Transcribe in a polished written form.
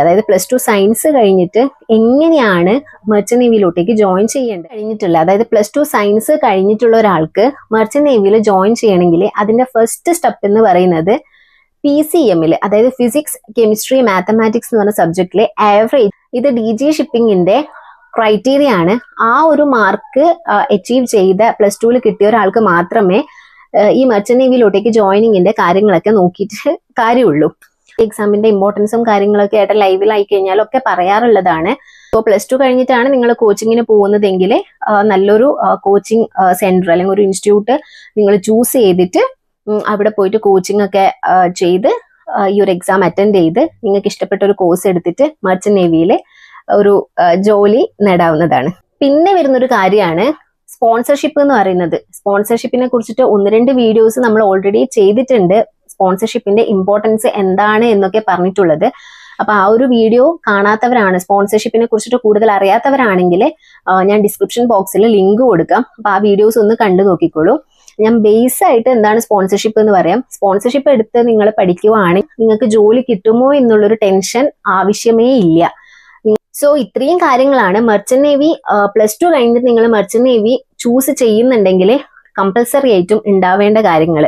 അതായത് +2 സയൻസ് കഴിഞ്ഞിട്ട് എങ്ങനെയാണ് മെർച്ചന്റ് നേവിയിലോട്ടേക്ക് ജോയിൻ ചെയ്യേണ്ടത് കഴിഞ്ഞിട്ടുള്ള, അതായത് +2 സയൻസ് കഴിഞ്ഞിട്ടുള്ള ഒരാൾക്ക് മെർച്ചന്റ് നേവിയിൽ ജോയിൻ ചെയ്യണമെങ്കിൽ അതിന്റെ ഫസ്റ്റ് സ്റ്റെപ്പ് എന്ന് പറയുന്നത് PCM-ൽ, അതായത് ഫിസിക്സ് കെമിസ്ട്രി മാത്തമാറ്റിക്സ് എന്ന് പറഞ്ഞ സബ്ജക്റ്റിലെ ആവറേജ്, ഇത് DG ഷിപ്പിംഗിന്റെ ക്രൈറ്റീരിയ ആണ്. ആ ഒരു മാർക്ക് അച്ചീവ് ചെയ്ത +2-ൽ കിട്ടിയ ഒരാൾക്ക് മാത്രമേ ഈ മെർച്ചന്റ് നേവിയിലോട്ടേക്ക് ജോയിനിങ്ങിന്റെ കാര്യങ്ങളൊക്കെ നോക്കിയിട്ട് കാര്യമുള്ളൂ. എക്സാമിന്റെ ഇമ്പോർട്ടൻസും കാര്യങ്ങളൊക്കെ ആയിട്ട് ലൈവിലായി കഴിഞ്ഞാലൊക്കെ പറയാറുള്ളതാണ്. ഇപ്പോൾ +2 കഴിഞ്ഞിട്ടാണ് നിങ്ങൾ കോച്ചിങ്ങിന് പോകുന്നതെങ്കിൽ നല്ലൊരു കോച്ചിങ് സെന്റർ അല്ലെങ്കിൽ ഒരു ഇൻസ്റ്റിറ്റ്യൂട്ട് നിങ്ങൾ ചൂസ് ചെയ്തിട്ട് അവിടെ പോയിട്ട് കോച്ചിങ് ഒക്കെ ചെയ്ത് ഈ ഒരു എക്സാം അറ്റൻഡ് ചെയ്ത് നിങ്ങൾക്ക് ഇഷ്ടപ്പെട്ട ഒരു കോഴ്സ് എടുത്തിട്ട് മെർച്ചന്റ് നേവിയിൽ ഒരു ജോലി നേടാവുന്നതാണ്. പിന്നെ വരുന്നൊരു കാര്യമാണ് സ്പോൺസർഷിപ്പ് എന്ന് പറയുന്നത്. സ്പോൺസർഷിപ്പിനെ കുറിച്ചിട്ട് 1-2 വീഡിയോസ് നമ്മൾ ഓൾറെഡി ചെയ്തിട്ടുണ്ട്. സ്പോൺസർഷിപ്പിന്റെ ഇമ്പോർട്ടൻസ് എന്താണ് എന്നൊക്കെ പറഞ്ഞിട്ടുള്ളത്. അപ്പൊ ആ ഒരു വീഡിയോ കാണാത്തവരാണ്, സ്പോൺസർഷിപ്പിനെ കുറിച്ചിട്ട് കൂടുതൽ അറിയാത്തവരാണെങ്കിൽ ഞാൻ ഡിസ്ക്രിപ്ഷൻ ബോക്സിൽ ലിങ്ക് കൊടുക്കാം. അപ്പൊ ആ വീഡിയോസ് ഒന്ന് കണ്ടു നോക്കിക്കോളൂ. ഞാൻ ബേസ് ആയിട്ട് എന്താണ് സ്പോൺസർഷിപ്പ് എന്ന് പറയാം. സ്പോൺസർഷിപ്പ് എടുത്ത് നിങ്ങൾ പഠിക്കുവാണെങ്കിൽ നിങ്ങൾക്ക് ജോലി കിട്ടുമോ എന്നുള്ളൊരു ടെൻഷൻ ആവശ്യമേ ഇല്ല. സോ ഇത്രയും കാര്യങ്ങളാണ് മെർച്ചന്റ് നേവി +2 കഴിഞ്ഞിട്ട് നിങ്ങൾ മെർച്ചന്റ് നേവി ചൂസ് ചെയ്യുന്നുണ്ടെങ്കിൽ കമ്പൽസറി ആയിട്ടും ഉണ്ടാവേണ്ട കാര്യങ്ങൾ.